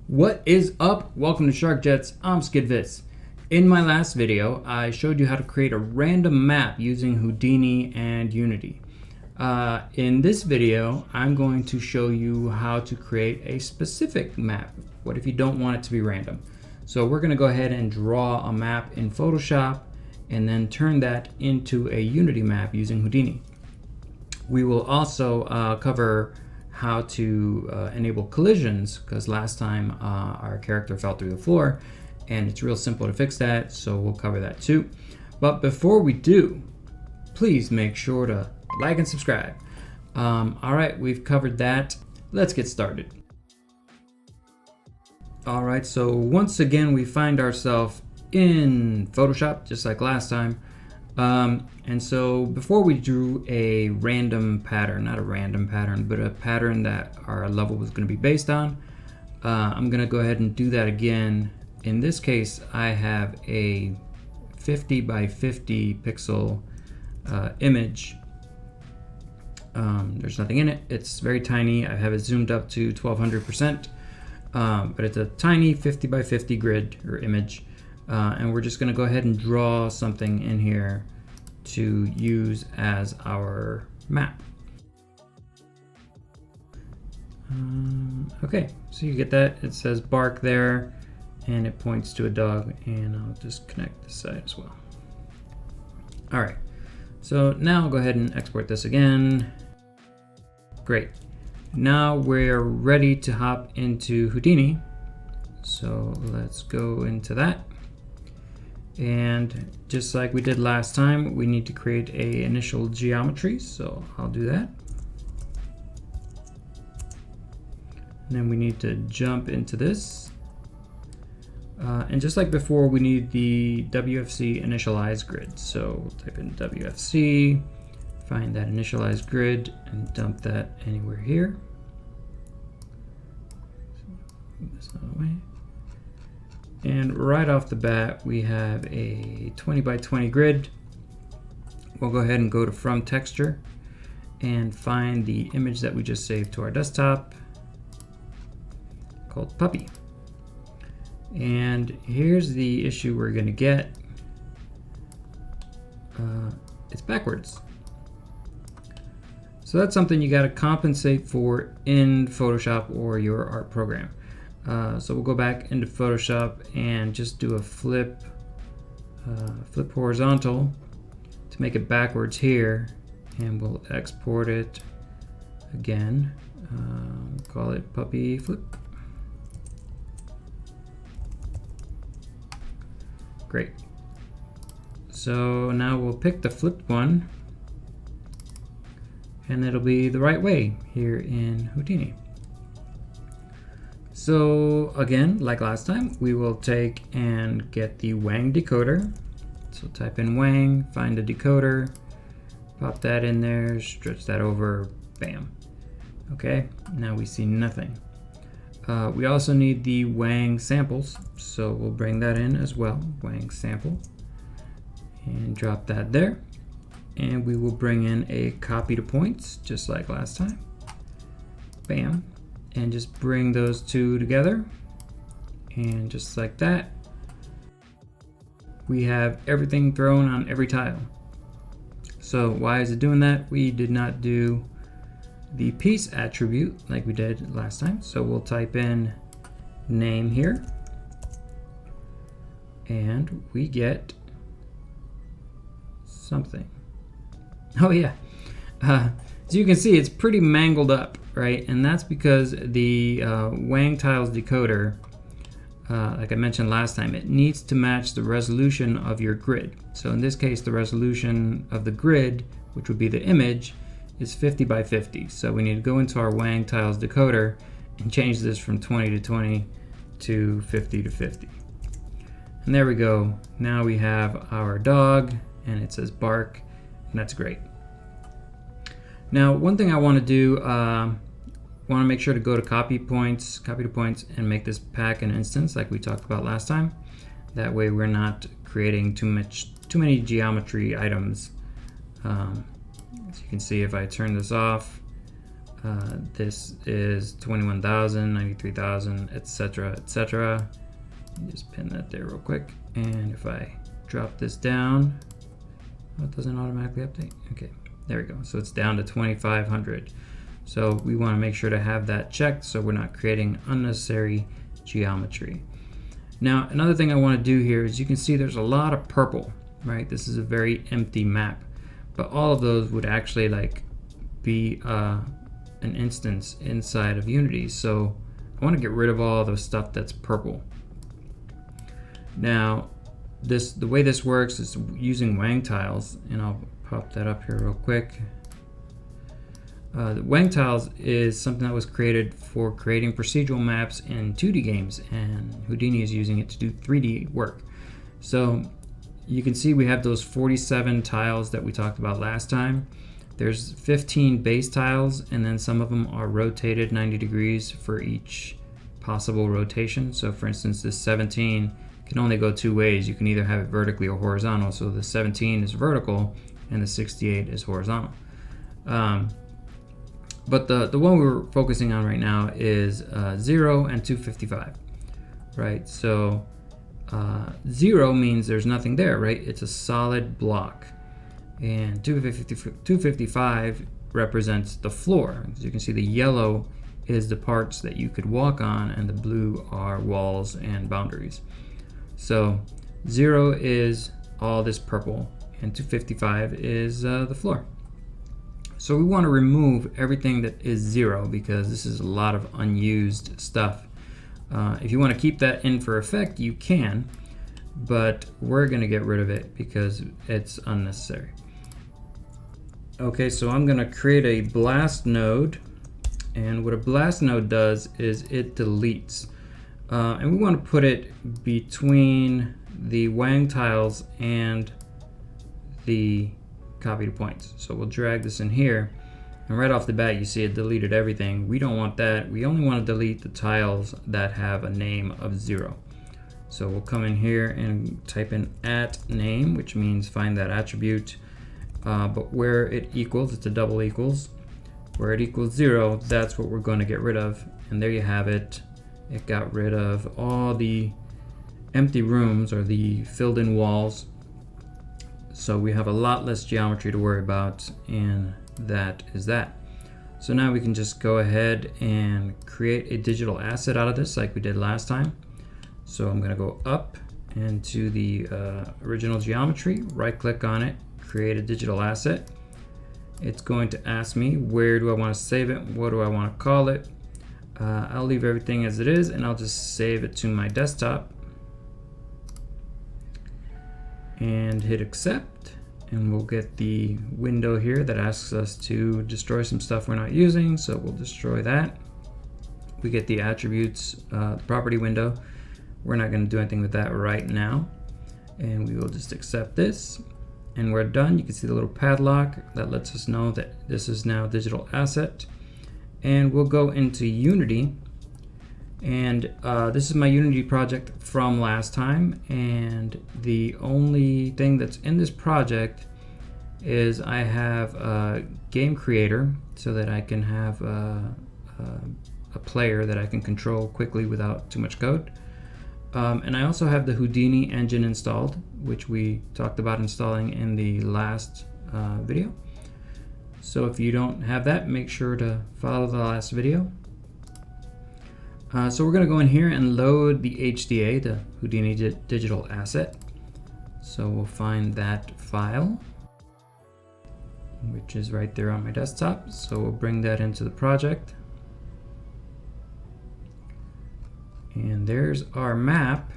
What is up? Welcome to Shark Jets. I'm Skidvis. In my last video, I showed you how to create a random map using Houdini and Unity. In this video, I'm going to show you how to create a specific map. What if you don't want it to be random? So we're going to go ahead and draw a map in Photoshop and then turn that into a Unity map using Houdini. We will also cover how to enable collisions, because last time our character fell through the floor and it's real simple to fix that, so we'll cover that too. But before we do, please make sure to like and subscribe. Alright, we've covered that. Let's get started. Alright, so once again we find ourselves in Photoshop just like last time. And so before we drew a random pattern, not a random pattern, but a pattern that our level was going to be based on, I'm going to go ahead and do that again. In this case, I have a 50 by 50 pixel image. There's nothing in it. It's very tiny. I have it zoomed up to 1200%, but it's a tiny 50 by 50 grid or image. And we're just going to go ahead and draw something in here to use as our map. Okay, so you get that. It says bark there, and it points to a dog, and I'll just connect this side as well. All right, so now I'll go ahead and export this again. Great. Now we're ready to hop into Houdini. So let's go into that. And just like we did last time, we need to create a initial geometry, so I'll do that. And then we need to jump into this. And just like before, we need the WFC initialize grid. So we'll type in WFC, find that initialize grid, and dump that anywhere here. Move this out of the way. And right off the bat, we have a 20 by 20 grid. We'll go ahead and go to From Texture and find the image that we just saved to our desktop called Puppy. And here's the issue we're going to get. It's backwards. So that's something you got to compensate for in Photoshop or your art program. So we'll go back into Photoshop and just do a flip horizontal to make it backwards here, and we'll export it again. Call it puppy flip. Great. So now we'll pick the flipped one, and it'll be the right way here in Houdini. So again, like last time, we will take and get the Wang Decoder. So type in Wang, find a decoder, pop that in there, stretch that over, bam. Okay, now we see nothing. We also need the Wang samples, so we'll bring that in as well, Wang sample, and drop that there. And we will bring in a copy to points, just like last time, bam. And just bring those two together, and just like that, we have everything thrown on every tile. So why is it doing that? We did not do the piece attribute like we did last time, so we'll type in name here, and we get something. Oh yeah, as you can see, it's pretty mangled up, right? And that's because the Wang Tiles decoder, like I mentioned last time, it needs to match the resolution of your grid. So in this case, the resolution of the grid, which would be the image, is 50 by 50. So we need to go into our Wang Tiles decoder and change this from 20 to 20 to 50 to 50. And there we go. Now we have our dog, and it says bark, and that's great. Now, one thing I want to do, want to make sure to go to copy to points, and make this pack an instance like we talked about last time. That way we're not creating too many geometry items. As you can see, if I turn this off, This is 21,000, 93,000, etc., etc. Just pin that there real quick. And if I drop this down, oh, it doesn't automatically update. Okay, there we go. So it's down to 2,500. So we want to make sure to have that checked so we're not creating unnecessary geometry. Now, another thing I want to do here is you can see there's a lot of purple, right? This is a very empty map, but all of those would actually like be an instance inside of Unity. So I want to get rid of all the stuff that's purple. Now, the way this works is using Wang Tiles, and I'll pop that up here real quick. The Wang Tiles is something that was created for creating procedural maps in 2D games, and Houdini is using it to do 3D work. So you can see we have those 47 tiles that we talked about last time. There's 15 base tiles, and then some of them are rotated 90 degrees for each possible rotation. So for instance, this 17 can only go two ways. You can either have it vertically or horizontal. So the 17 is vertical and the 68 is horizontal. But the one we're focusing on right now is 0 and 255, right? So 0 means there's nothing there, right? It's a solid block. And 255 represents the floor. As you can see, the yellow is the parts that you could walk on, and the blue are walls and boundaries. So 0 is all this purple, and 255 is the floor. So we want to remove everything that is 0 because this is a lot of unused stuff. If you want to keep that in for effect, you can, but we're going to get rid of it because it's unnecessary. Okay, so I'm going to create a blast node, and what a blast node does is it deletes. And we want to put it between the Wang Tiles and the copy to points. So we'll drag this in here, and right off the bat you see it deleted everything. We don't want that. We only want to delete the tiles that have a name of 0. So we'll come in here and type in @name, which means find that attribute, but where it equals, it's a double equals, where it equals 0, that's what we're going to get rid of. And there you have it. It got rid of all the empty rooms or the filled in walls. So we have a lot less geometry to worry about, and that is that. So now we can just go ahead and create a digital asset out of this like we did last time. So I'm going to go up into the original geometry, right click on it, create a digital asset. It's going to ask me where do I want to save it, what do I want to call it. I'll leave everything as it is, and I'll just save it to my desktop and hit accept, and we'll get the window here that asks us to destroy some stuff we're not using, so we'll destroy that. We get the attributes, the property window. We're not going to do anything with that right now, and we will just accept this, and we're done. You can see the little padlock that lets us know that this is now a digital asset. And we'll go into Unity, and this is my Unity project from last time, and the only thing that's in this project is I have a game creator so that I can have a player that I can control quickly without too much code. And I also have the Houdini engine installed, which we talked about installing in the last video. So if you don't have that, make sure to follow the last video. So we're going to go in here and load the HDA, the Houdini digital asset. So we'll find that file, which is right there on my desktop. So we'll bring that into the project. And there's our map.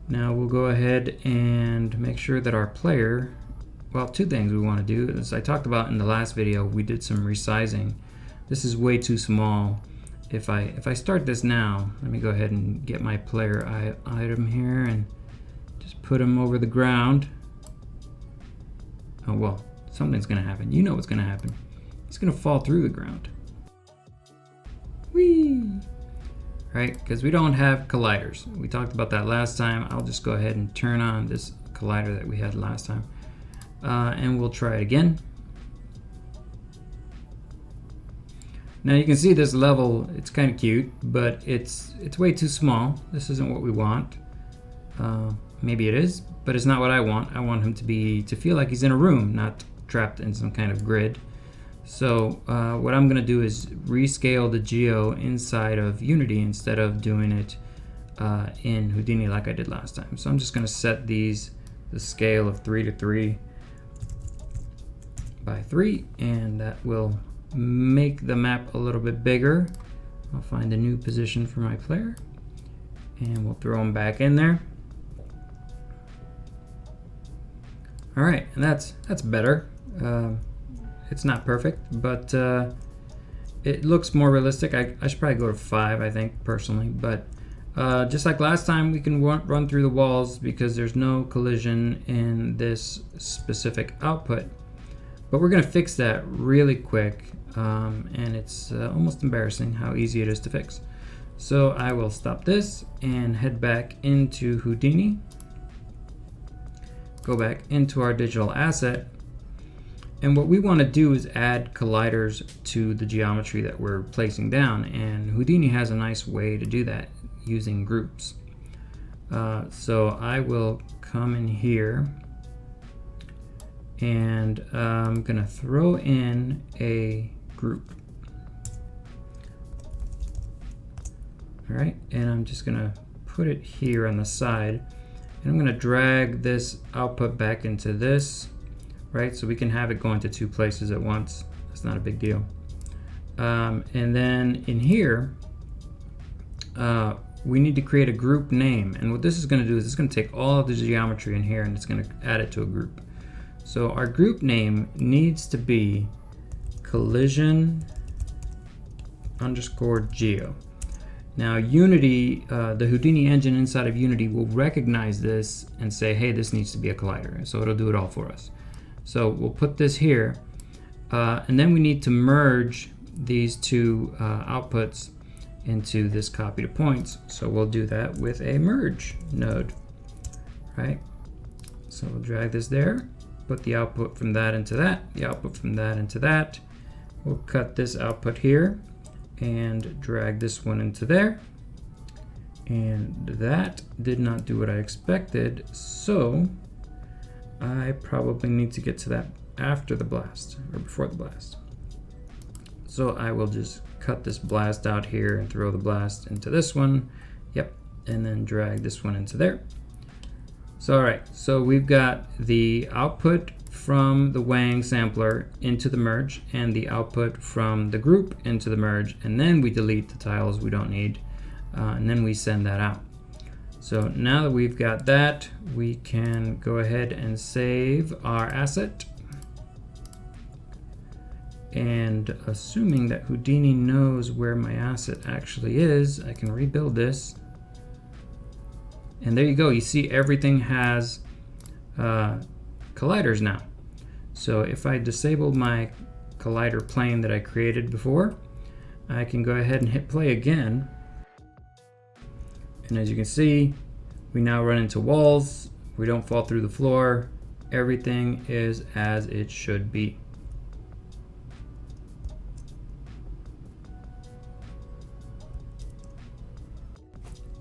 Now we'll go ahead and make sure that our player, well, two things we want to do. As I talked about in the last video, we did some resizing. This is way too small. If I start this now, let me go ahead and get my player item here and just put him over the ground. Oh well, something's gonna happen. You know what's gonna happen. It's gonna fall through the ground. Whee! Right, because we don't have colliders. We talked about that last time. I'll just go ahead and turn on this collider that we had last time. And we'll try it again. Now you can see this level, it's kind of cute, but it's way too small. This isn't what we want. Maybe it is, but it's not what I want. I want him to feel like he's in a room, not trapped in some kind of grid. So what I'm gonna do is rescale the geo inside of Unity instead of doing it in Houdini like I did last time. So I'm just gonna set the scale of 3 to 3 by 3, and that will make the map a little bit bigger. I'll find a new position for my player, and we'll throw him back in there. All right, and that's better. It's not perfect, but it looks more realistic. I should probably go to 5, I think, personally, but just like last time, we can run through the walls because there's no collision in this specific output. But we're gonna fix that really quick, and it's almost embarrassing how easy it is to fix. So I will stop this and head back into Houdini, go back into our digital asset, and what we want to do is add colliders to the geometry that we're placing down, and Houdini has a nice way to do that using groups. So I will come in here, and I'm gonna throw in a group. All right, and I'm just gonna put it here on the side, and I'm gonna drag this output back into this, right? So we can have it go into 2 places at once. That's not a big deal. And then in here, we need to create a group name. And what this is gonna do is it's gonna take all of the geometry in here and it's gonna add it to a group. So our group name needs to be collision _ geo. Now Unity, the Houdini engine inside of Unity will recognize this and say, hey, this needs to be a collider. So it'll do it all for us. So we'll put this here, and then we need to merge these 2 outputs into this copy to points. So we'll do that with a merge node, right? So we'll drag this there, put the output from that into that, the output from that into that. We'll cut this output here and drag this one into there. And that did not do what I expected, so I probably need to get to that after the blast or before the blast. So I will just cut this blast out here and throw the blast into this one. Yep, and then drag this one into there. So all right, so we've got the output from the Wang sampler into the merge and the output from the group into the merge, and then we delete the tiles we don't need, and then we send that out. So now that we've got that, we can go ahead and save our asset. And assuming that Houdini knows where my asset actually is, I can rebuild this. And there you go, you see everything has colliders now. So if I disable my collider plane that I created before, I can go ahead and hit play again. And as you can see, we now run into walls, we don't fall through the floor, everything is as it should be.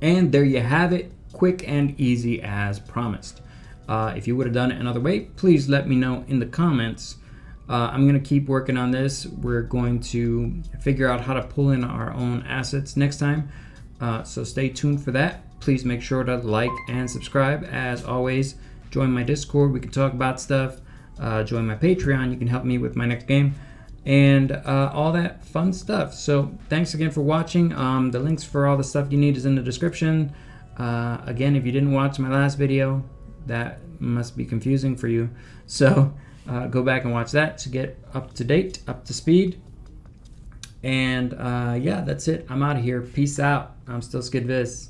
And there you have it, quick and easy as promised. If you would have done it another way, please let me know in the comments. I'm gonna keep working on this. We're going to figure out how to pull in our own assets next time. So stay tuned for that. Please make sure to like and subscribe. As always, join my Discord. We can talk about stuff. Join my Patreon. You can help me with my next game and all that fun stuff. So thanks again for watching. The links for all the stuff you need is in the description. Again, if you didn't watch my last video, that must be confusing for you. So go back and watch that to get up to date, up to speed. And yeah, that's it. I'm out of here. Peace out. I'm still SkidViz.